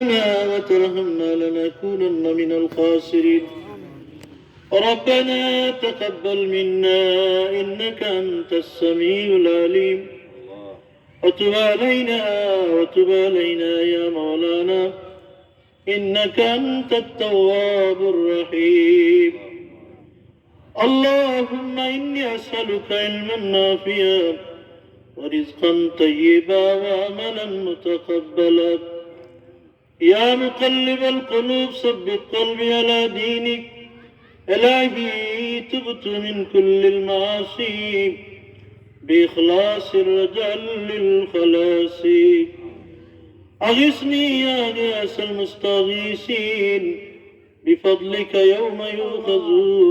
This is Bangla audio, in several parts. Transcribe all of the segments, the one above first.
وترحمنا لنكونن من الخاسرين. ربنا تقبل منا إنك أنت السميع العليم وتب علينا يا مولانا إنك أنت التواب الرحيم. اللهم إني أسألك علما نافعا ورزقا طيبا وعملا متقبلا. يا مقلب القلوب ثبت قلبي على دينك. إلهي تبت من كل المعاصي بإخلاص الرجاء للخلاص. أغثني يا غياث المستغيثين بفضلك يوم يؤخذ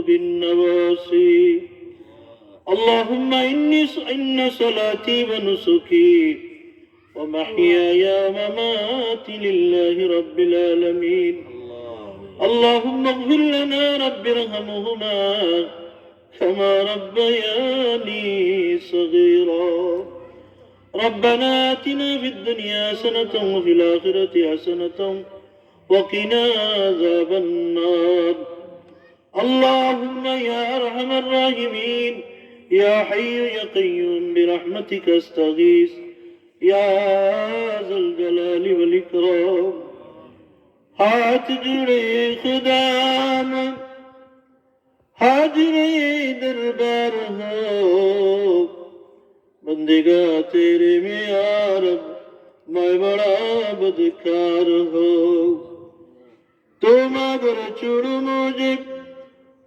بالنواسي. اللهم إن صلاتي ونسكي ومحياي ومماتي لله رب العالمين. اللهم اغفر لنا رب ارحمهما كما ربياني صغيرا. ربنا آتنا في الدنيا حسنة وفي الآخرة حسنة وقنا عذاب النار. اللهم يا أرحم الراحمين يا حي يا قيوم برحمتك استغيث يا ذا الجلال والإكرام. हाथ जुड़े खुदा में हाजिर दरबार हो बंदेगा तेरे में यारब मैं बड़ा बदकार हो. तुम अगर छुड़ मुझे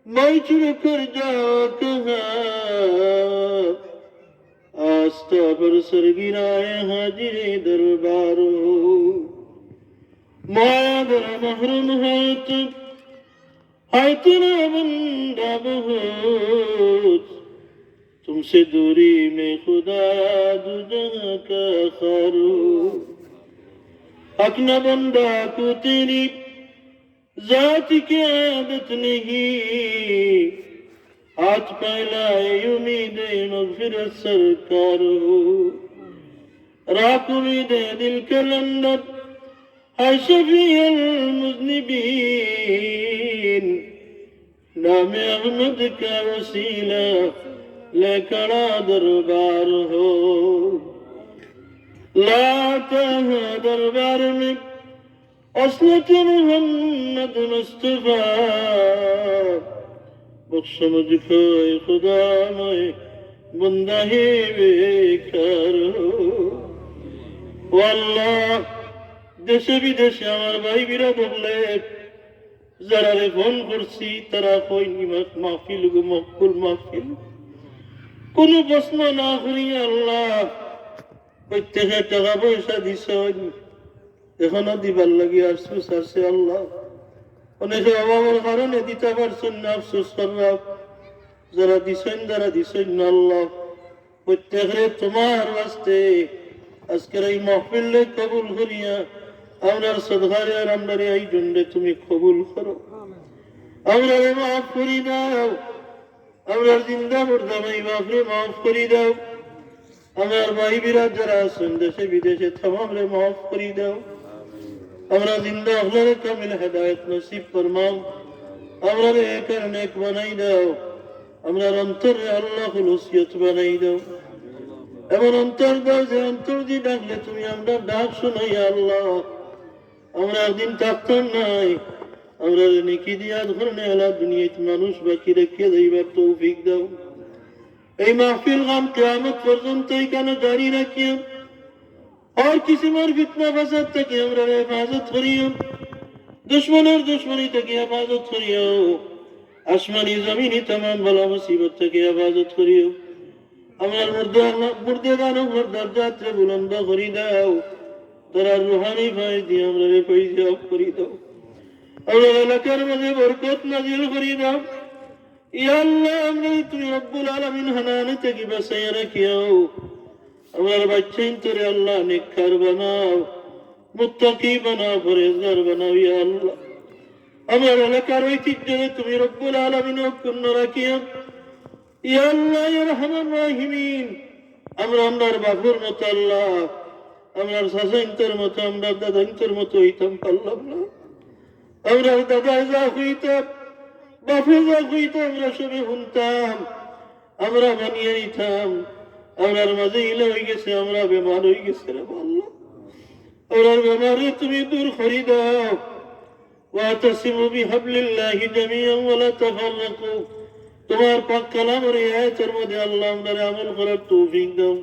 मैं छुड़ कर जाओ कहाँ आस्था पर सर गिराए हाजिर दरबार हो. मादर महरूम है तेरा बंदा बहुत तुमसे दूरी में खुदा दुजहाँ का खारू. अपना बंदा को तेरी जात की आदत नहीं हाथ फैलाए उम्मीद मगफिरत सरकार हो. राख उम्मीद दिल कलंदर शफी المذنبين नाम अहमद का वसीला लेकर दरबार हो. लाता है दरबार में असलत मोहम्मद मुस्तफा बख्श मुझको खुदा मैं बंदा ही बेकार हो. वल्लाह দেশে বিদেশে আমার ভাই বিরা বললে যারা ফোন করছি তারা কইনি মাহফিল গো মকবুল মাহফিল কোন প্রশ্ন না করি আল্লাহ প্রত্যেকে টাকা পয়সা দিছেন এখনো দিবার লাগি আফসোস আছে আল্লাহ. অনেকে অভাবের কারণে দিতে পারছেন না আফসোস করলাম. যারা দিছেন না আল্লাহ প্রত্যেকে তোমার বাস্তে আজকের এই মাহফিলে কবুল করিয়া আমরার সদকারে আর আমরার এই জন্য তুমি কবুল করো. আমরার মাফ করি দাও. আমরার জিন্দা মুর্দামাই বাপরে মাফ করি দাও. আমার ভাই বিরাট যারা আছেন দেশে বিদেশে তমামরে মাফ করি দাও. আমরা জিন্দা আখলারে কামিল হেদায়েত নসিব ফরমাও. আমরার একের নেক বানাই দাও. আমরার অন্তরে আল্লাহ খুলুসিয়ত বানাই দাও. এমন অন্তর দাও যে অন্তর দিয়ে ডাকলে তুমি আমরা ডাক শোনাই আল্লাহ. আমরা একদিন থাকতাম নাই আমরা নেকি দিয়া ধরনে আলা দুনিয়াতে মানুষ বাকি রেখে যাইবার তৌফিক দাও. এই মাহফিল গাম কিয়ামত পর্যন্ত এখানে জারি রাখিও. আর কিসিমের ফিতনা ফাসাদ থেকে আমরা হেফাজত করিও. দুশ্মনের দুশ্মনী থেকে হেফাজত করিও. আসমানি জমিনি तमाम বালা মুসিবত থেকে হেফাজত করিও. আমার মুর্দে দানব দরজাতে বুলন্দ করি দাও. তারা রুহানি ভাই দিয়ে আমরা পয়সা করি দাও. আমরা এলাকার মাঝে বরকত নাজিল করি দাও. ইয়া আল্লাহ আমরা তুমি রব্বুল আলামিন হানানে থেকে বাঁচাইয়া রাখিও. আমার বাচ্চাইন তোরে আল্লাহ নেককার বানাও মুত্তাকি বানাও পরেজগার বানাও ইয়া আল্লাহ. আমার এলাকার ঐতিহ্যে তুমি রব্বুল আলামিন অক্ষুণ্ণ রাখিও. ইয়া আল্লাহ ইয়া রহমান রাহিমিন আমরা আমরার বাবুর মতো আল্লাহ আমার শাসাইন্তর মতো আমরা দাদাইন্তর মতো হইতাম পারলাম না। আমরা দাদায় যা হইতাম, বাপে যা হইতাম, আমরা সবে শুনতাম, আমরা মানিয়ে নিতাম। আমরার মাঝে ইলা হয়ে গেছে, আমরা বেমার হয়ে গেছে রে আল্লাহ। আমরার বেমারে তুমি দূর করে দাও। ওয়াতাসিমু বিহাবলিল্লাহি জামিআন ওয়া লা তাফাররাকু। তোমার পাক কালামের এই আয়াতের মধ্যে আল্লাহ আমাদের আমল করার তৌফিক দাও।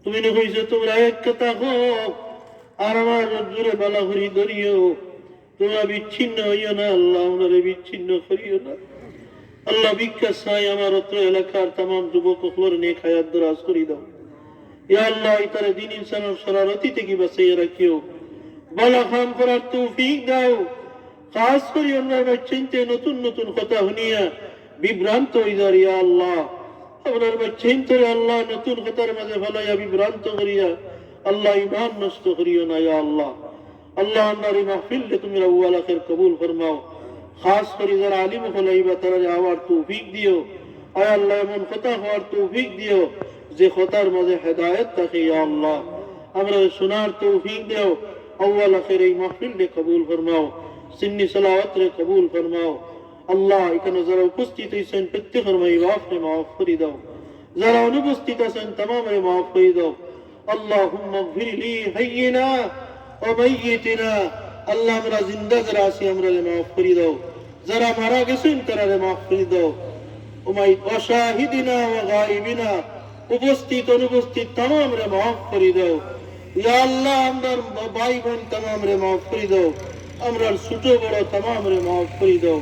তুমি না কইছো তোমরা এক কথা হোক আর আমার জোরে বালা করি ধরিও। তোমরা বিচ্ছিন্ন হইও না, আল্লাহ আমাদের বিচ্ছিন্ন করিও না। আল্লাহ ভিক্ষা চাই আমার অত্র এলাকার তাম যুবক হলর নিয়ে খায়াত দরাজ করি দাও। ইয়া আল্লাহ ইতারে দিন ইনসানের শরারতি থেকে বাঁচাইয়া রাখিও। বালা খাম করার তৌফিক দাও। খাস করি আমরা বাচ্চাইতে নতুন নতুন কথা শুনিয়া বিভ্রান্ত হয়ে যার। ইয়া আল্লাহ আপনার বাচ্চাইতে আল্লাহ নতুন কথার মাঝে ফেলাইয়া বিভ্রান্ত করিয়া আল্লাহ ইমান নষ্ট করিও না। ইয়া আল্লাহ আল্লাহ আমার এই মাহফিলকে তুমি আউয়াল আখির কবুল ফরমাও। খাস করে যারা আলিম হলাইবা তারা যাওয়ার তৌফিক দিও। আয় আল্লাহ এমন কথা হওয়ার তৌফিক দিও যে কথার মাঝে হেদায়েত থাকে। ইয়া আল্লাহ আমরা শোনার তৌফিক দিও। আউয়াল আখির এই মাহফিলকে কবুল ফরমাও, সিন্নি সালাওয়াত রে কবুল ফরমাও। আল্লাহ এখানে যারা উপস্থিত হয়েছেন প্রত্যেকের মাইবাপকে মাফ করে দাও। যারা অনুপস্থিত আছেন তামামরে মাফ করে দাও। আল্লাহুম্মা গফির লি হাইয়িনা ওয়া মাইয়িতিনা। আল্লাহ আমরা জিন্দা যারা আছি আমরা মাফ করে দাও। যারা মারা গেছেন তারা মাফ করে দাও। ওমাই অশাহিদিনা ওয়া গায়িবিনা, উপস্থিত অনুপস্থিত তামামরে মাফ করে দাও। ইয়া আল্লাহ আমরার ভাই বোন তামামরে মাফ করে দাও। আমরার ছোট বড় তামামরে মাফ করে দাও।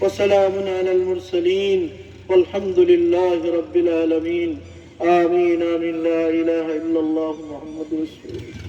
ওয়া সালামুন আলাল মুরসালিন ওয়ালহামদুলিল্লাহি রাব্বিল আলামিন। আমিন আমিন। লা ইলাহা ইল্লাল্লাহু মুহাম্মাদুর রাসূলুল্লাহ।